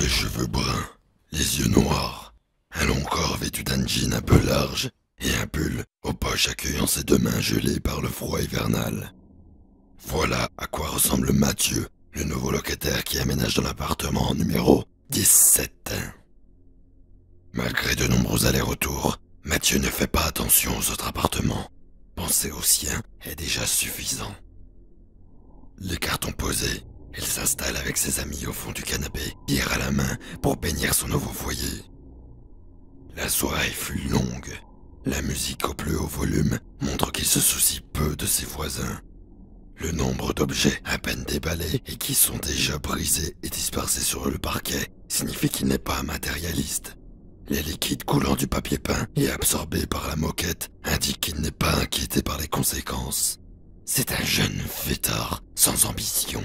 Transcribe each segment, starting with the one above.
cheveux bruns, les yeux noirs, un long corps vêtu d'un jean un peu large et un pull aux poches accueillant ses deux mains gelées par le froid hivernal. Voilà à quoi ressemble Mathieu, le nouveau locataire qui aménage dans l'appartement numéro 17. Malgré de nombreux allers-retours, Mathieu ne fait pas attention aux autres appartements. Penser au sien est déjà suffisant. Les cartons posés, il s'installe avec ses amis au fond du canapé, bière à la main, pour bénir son nouveau foyer. La soirée fut longue. La musique au plus haut volume montre qu'il se soucie peu de ses voisins. Le nombre d'objets à peine déballés et qui sont déjà brisés et dispersés sur le parquet signifie qu'il n'est pas matérialiste. Les liquides coulant du papier peint et absorbés par la moquette indiquent qu'il n'est pas inquiété par les conséquences. C'est un jeune fêtard sans ambition.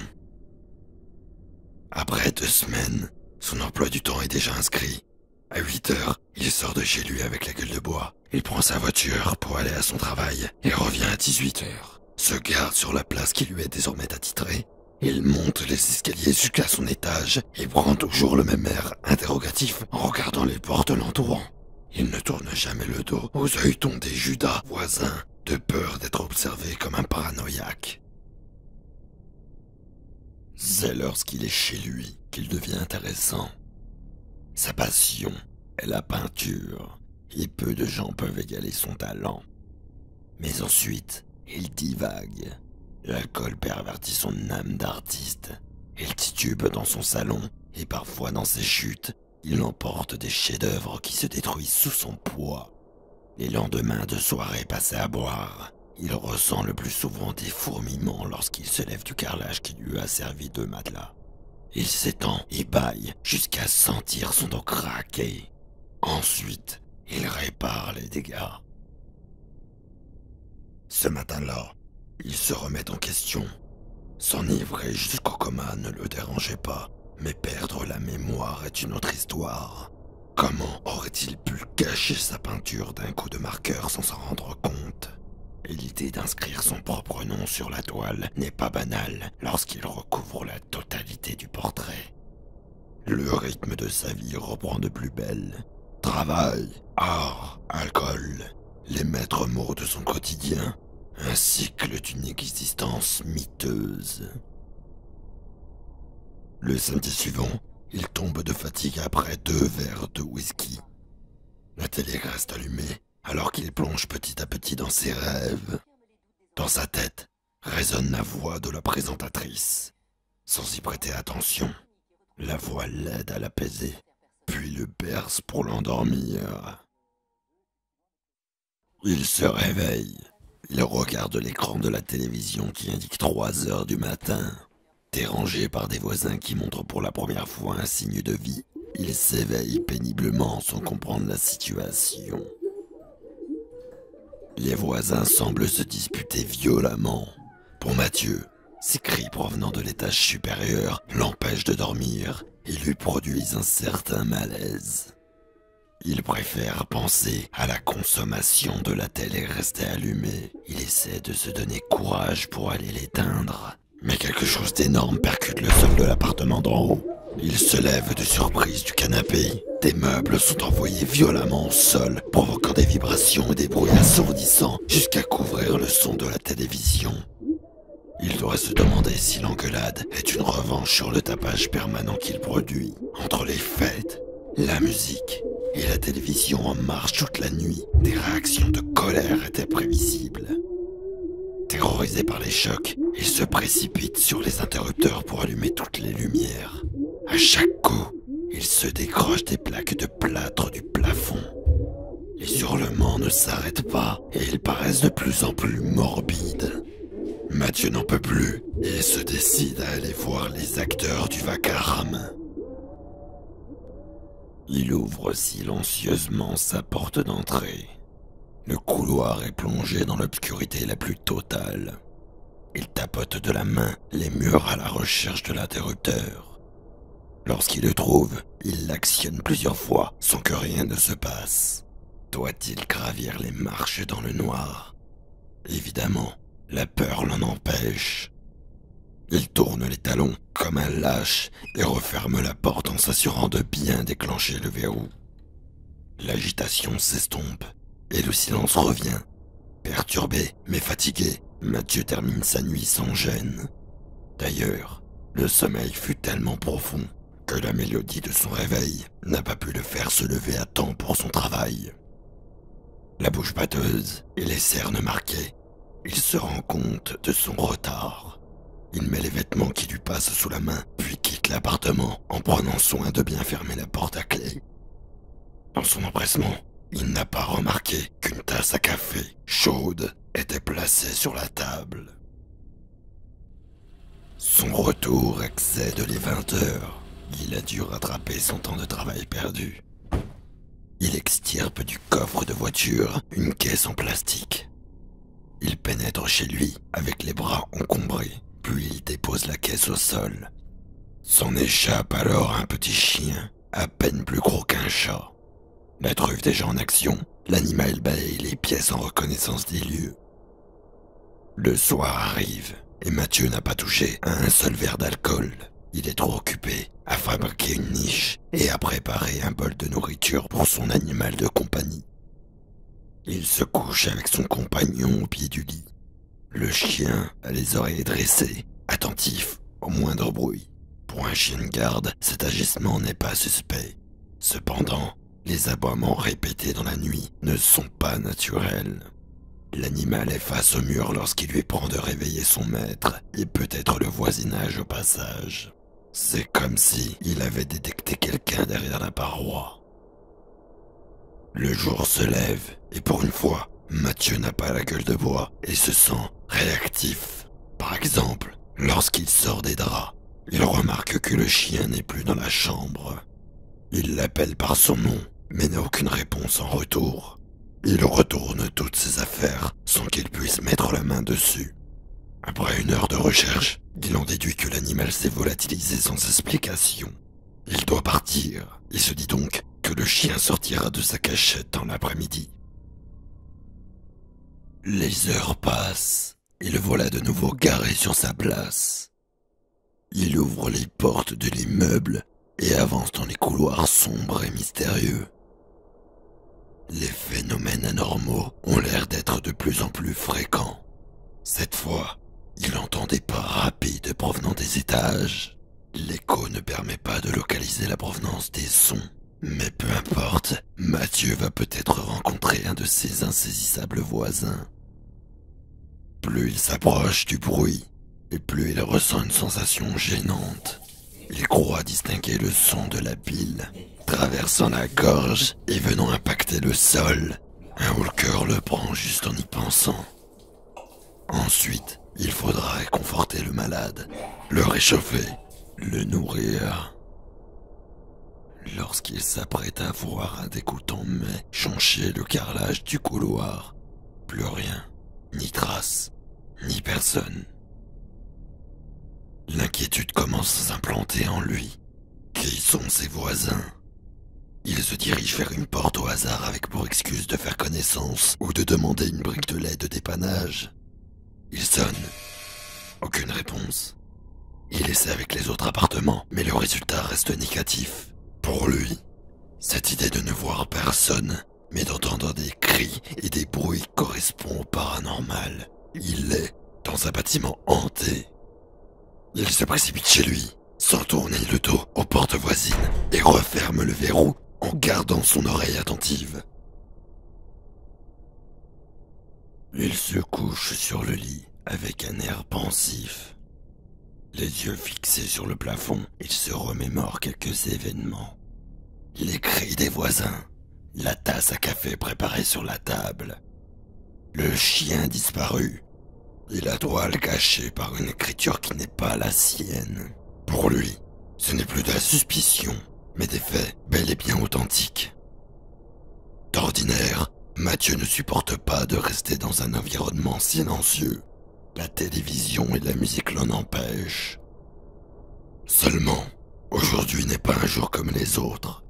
Après 2 semaines, son emploi du temps est déjà inscrit. À 8 heures, il sort de chez lui avec la gueule de bois. Il prend sa voiture pour aller à son travail et revient à 18 heures. Se garde sur la place qui lui est désormais attitrée. Il monte les escaliers jusqu'à son étage et prend toujours le même air interrogatif en regardant les portes l'entourant. Il ne tourne jamais le dos aux œilletons des Judas voisins, de peur d'être observé comme un paranoïaque. C'est lorsqu'il est chez lui qu'il devient intéressant. Sa passion est la peinture, et peu de gens peuvent égaler son talent. Mais ensuite, il divague. L'alcool pervertit son âme d'artiste. Il titube dans son salon, et parfois dans ses chutes, il emporte des chefs-d'œuvre qui se détruisent sous son poids. Les lendemains de soirée passés à boire, il ressent le plus souvent des fourmillements lorsqu'il se lève du carrelage qui lui a servi de matelas. Il s'étend et bâille jusqu'à sentir son dos craquer. Ensuite, il répare les dégâts. Ce matin-là, il se remet en question. S'enivrer jusqu'au coma ne le dérangeait pas, mais perdre la mémoire est une autre histoire. Comment aurait-il pu cacher sa peinture d'un coup de marqueur sans s'en rendre compte? Et l'idée d'inscrire son propre nom sur la toile n'est pas banale lorsqu'il recouvre la totalité du portrait. Le rythme de sa vie reprend de plus belle. Travail, art, alcool, les maîtres mots de son quotidien, un cycle d'une existence miteuse. Le samedi suivant, il tombe de fatigue après 2 verres de whisky. La télé reste allumée alors qu'il plonge petit à petit dans ses rêves. Dans sa tête résonne la voix de la présentatrice. Sans y prêter attention, la voix l'aide à l'apaiser, puis le berce pour l'endormir. Il se réveille. Il regarde l'écran de la télévision qui indique 3 heures du matin. Dérangé par des voisins qui montrent pour la première fois un signe de vie, il s'éveille péniblement sans comprendre la situation. Les voisins semblent se disputer violemment. Pour Mathieu, ces cris provenant de l'étage supérieur l'empêchent de dormir et lui produisent un certain malaise. Il préfère penser à la consommation de la télé restée allumée. Il essaie de se donner courage pour aller l'éteindre. Mais quelque chose d'énorme percute le sol de l'appartement d'en haut. Il se lève de surprise du canapé. Des meubles sont envoyés violemment au sol, provoquant des vibrations et des bruits assourdissants jusqu'à couvrir le son de la télévision. Il doit se demander si l'engueulade est une revanche sur le tapage permanent qu'il produit. Entre les fêtes, la musique et la télévision en marche toute la nuit, des réactions de colère étaient prévisibles. Terrorisé par les chocs, il se précipite sur les interrupteurs pour allumer toutes les lumières. À chaque coup, il se décroche des plaques de plâtre du plafond. Les hurlements ne s'arrêtent pas et ils paraissent de plus en plus morbides. Mathieu n'en peut plus et se décide à aller voir les acteurs du vacarme. Il ouvre silencieusement sa porte d'entrée. Le couloir est plongé dans l'obscurité la plus totale. Il tapote de la main les murs à la recherche de l'interrupteur. Lorsqu'il le trouve, il l'actionne plusieurs fois sans que rien ne se passe. Doit-il gravir les marches dans le noir? Évidemment, la peur l'en empêche. Il tourne les talons comme un lâche et referme la porte en s'assurant de bien déclencher le verrou. L'agitation s'estompe et le silence revient. Perturbé mais fatigué, Mathieu termine sa nuit sans gêne. D'ailleurs, le sommeil fut tellement profond que la mélodie de son réveil n'a pas pu le faire se lever à temps pour son travail. La bouche pâteuse et les cernes marquées, il se rend compte de son retard. Il met les vêtements qui lui passent sous la main, puis quitte l'appartement en prenant soin de bien fermer la porte à clé. Dans son empressement, il n'a pas remarqué qu'une tasse à café chaude était placée sur la table. Son retour excède les 20 heures. Il a dû rattraper son temps de travail perdu. Il extirpe du coffre de voiture une caisse en plastique. Il pénètre chez lui avec les bras encombrés, puis il dépose la caisse au sol. S'en échappe alors un petit chien, à peine plus gros qu'un chat. La truffe déjà en action, l'animal balaye les pièces en reconnaissance des lieux. Le soir arrive, et Mathieu n'a pas touché à un seul verre d'alcool. Il est trop occupé à fabriquer une niche et à préparer un bol de nourriture pour son animal de compagnie. Il se couche avec son compagnon au pied du lit. Le chien a les oreilles dressées, attentif au moindre bruit. Pour un chien de garde, cet agissement n'est pas suspect. Cependant, les aboiements répétés dans la nuit ne sont pas naturels. L'animal est face au mur lorsqu'il lui prend de réveiller son maître et peut-être le voisinage au passage. C'est comme si il avait détecté quelqu'un derrière la paroi. Le jour se lève et pour une fois, Mathieu n'a pas la gueule de bois et se sent réactif. Par exemple, lorsqu'il sort des draps, il remarque que le chien n'est plus dans la chambre. Il l'appelle par son nom, mais n'a aucune réponse en retour. Il retourne toutes ses affaires sans qu'il puisse mettre la main dessus. Après une heure de recherche, il en déduit que l'animal s'est volatilisé sans explication. Il doit partir, et se dit donc que le chien sortira de sa cachette dans l'après-midi. Les heures passent, et le voilà de nouveau garé sur sa place. Il ouvre les portes de l'immeuble et avance dans les couloirs sombres et mystérieux. Les phénomènes anormaux ont l'air d'être de plus en plus fréquents. Cette fois, il entend des pas rapides provenant des étages. L'écho ne permet pas de localiser la provenance des sons. Mais peu importe, Mathieu va peut-être rencontrer un de ses insaisissables voisins. Plus il s'approche du bruit, et plus il ressent une sensation gênante. Il croit distinguer le son de la bile, traversant la gorge et venant impacter le sol. Un haut le cœur le prend juste en y pensant. Ensuite, il faudra réconforter le malade, le réchauffer, le nourrir. Lorsqu'il s'apprête à voir un dégoûtant mets joncher le carrelage du couloir, plus rien, ni trace, ni personne. L'inquiétude commence à s'implanter en lui. Qui sont ses voisins? Il se dirige vers une porte au hasard avec pour excuse de faire connaissance ou de demander une brique de lait de dépannage. Il sonne. Aucune réponse. Il essaie avec les autres appartements, mais le résultat reste négatif. Pour lui, cette idée de ne voir personne, mais d'entendre des cris et des bruits correspond au paranormal. Il est dans un bâtiment hanté. Il se précipite chez lui, sans tourner le dos aux portes voisines, et referme le verrou en gardant son oreille attentive. Il se couche sur le lit avec un air pensif. Les yeux fixés sur le plafond, il se remémore quelques événements. Les cris des voisins, la tasse à café préparée sur la table, le chien disparu, et la toile cachée par une écriture qui n'est pas la sienne. Pour lui, ce n'est plus de la suspicion, mais des faits bel et bien authentiques. D'ordinaire, Mathieu ne supporte pas de rester dans un environnement silencieux. La télévision et la musique l'en empêchent. Seulement, aujourd'hui n'est pas un jour comme les autres.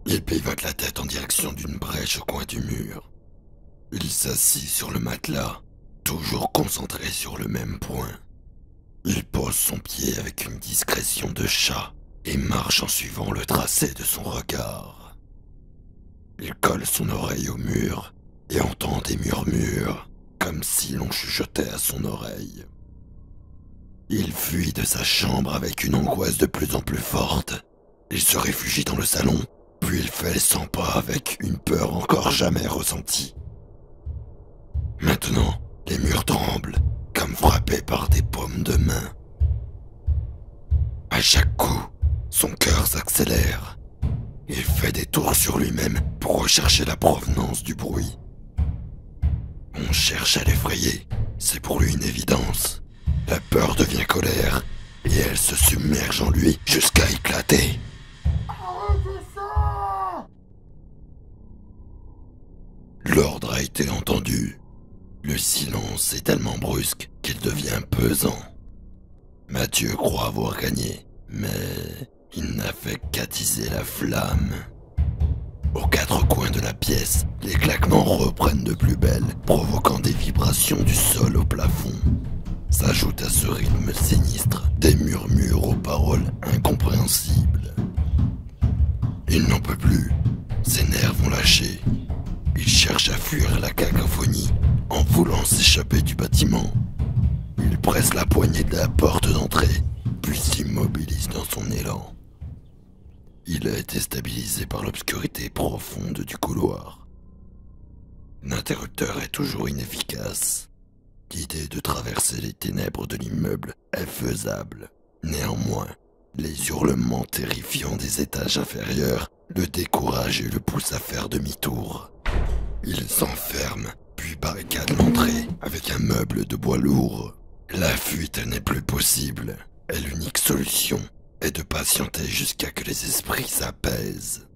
Il pivote la tête en direction d'une brèche au coin du mur. Il s'assit sur le matelas, toujours concentré sur le même point. Il pose pose son pied avec une discrétion de chat et marche en suivant le tracé de son regard. Il colle son oreille au mur et entend des murmures, comme si l'on chuchotait à son oreille. Il fuit de sa chambre avec une angoisse de plus en plus forte. Il se réfugie dans le salon, puis il fait les 100 pas avec une peur encore jamais ressentie. Maintenant, les murs tremblent, comme frappés par des paumes de main. À chaque coup, son cœur s'accélère. Il fait des tours sur lui-même pour rechercher la provenance du bruit. On cherche à l'effrayer, c'est pour lui une évidence. La peur devient colère, et elle se submerge en lui jusqu'à éclater. Arrêtez ça! L'ordre a été entendu. Le silence est tellement brusque qu'il devient pesant. Mathieu croit avoir gagné, mais il n'a fait qu'attiser la flamme. Aux quatre coins de la pièce, les claquements reprennent de plus belle, provoquant des vibrations du sol au plafond. S'ajoutent à ce rythme sinistre des murmures aux paroles incompréhensibles. Il n'en peut plus, ses nerfs vont lâcher. Il cherche à fuir la cacophonie en voulant s'échapper du bâtiment. Il presse la poignée de la porte d'entrée, puis s'immobilise dans son élan. Il a été stabilisé par l'obscurité profonde du couloir. L'interrupteur est toujours inefficace. L'idée de traverser les ténèbres de l'immeuble est faisable. Néanmoins, les hurlements terrifiants des étages inférieurs le découragent et le poussent à faire demi-tour. Il s'enferme, puis barricade l'entrée avec un meuble de bois lourd. La fuite n'est plus possible, et l'unique solution est de patienter jusqu'à que les esprits s'apaisent.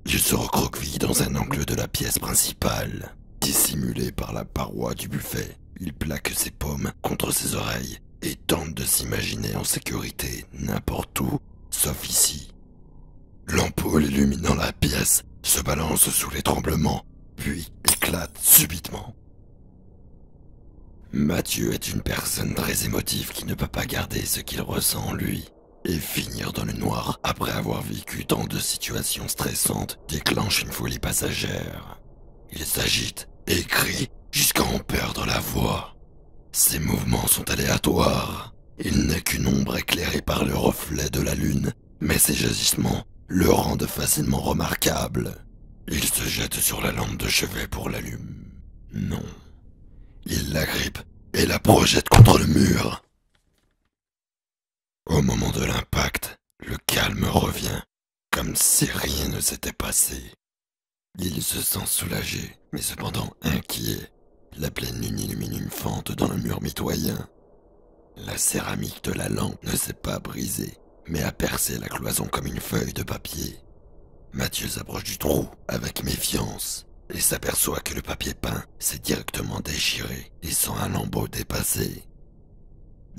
Il se recroqueville dans un angle de la pièce principale. Dissimulé par la paroi du buffet, il plaque ses paumes contre ses oreilles et tente de s'imaginer en sécurité n'importe où, sauf ici. L'ampoule illuminant la pièce se balance sous les tremblements, puis éclate subitement. Mathieu est une personne très émotive qui ne peut pas garder ce qu'il ressent en lui. Et finir dans le noir après avoir vécu tant de situations stressantes déclenche une folie passagère. Il s'agite et crie jusqu'à en perdre la voix. Ses mouvements sont aléatoires. Il n'est qu'une ombre éclairée par le reflet de la lune, mais ses agissements le rendent facilement remarquable. Il se jette sur la lampe de chevet pour l'allumer. Non. Il l'agrippe et la projette contre le mur. Au moment de l'impact, le calme revient, comme si rien ne s'était passé. Il se sent soulagé, mais cependant inquiet. La pleine lune illumine une fente dans le mur mitoyen. La céramique de la lampe ne s'est pas brisée, mais a percé la cloison comme une feuille de papier. Mathieu s'approche du trou avec méfiance et s'aperçoit que le papier peint s'est directement déchiré, laissant un lambeau dépassé.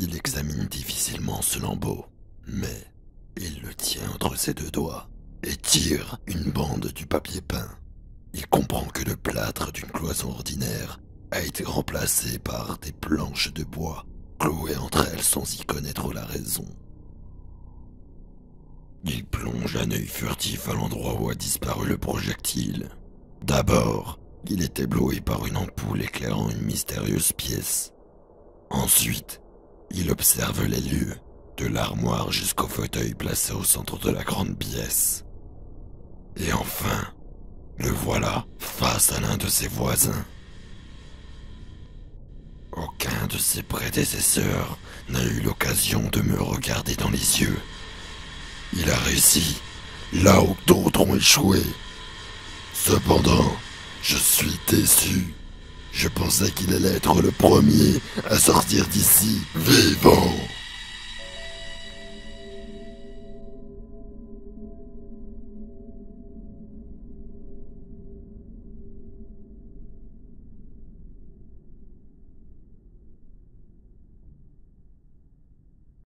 Il examine difficilement ce lambeau, mais il le tient entre ses deux doigts et tire une bande du papier peint. Il comprend que le plâtre d'une cloison ordinaire a été remplacé par des planches de bois clouées entre elles sans y connaître la raison. Il plonge un œil furtif à l'endroit où a disparu le projectile. D'abord, il est ébloui par une ampoule éclairant une mystérieuse pièce. Ensuite, il observe les lieux, de l'armoire jusqu'au fauteuil placé au centre de la grande pièce. Et enfin, le voilà face à l'un de ses voisins. Aucun de ses prédécesseurs n'a eu l'occasion de me regarder dans les yeux. Il a réussi, là où d'autres ont échoué. Cependant, je suis déçu. Je pensais qu'il allait être le premier à sortir d'ici vivant.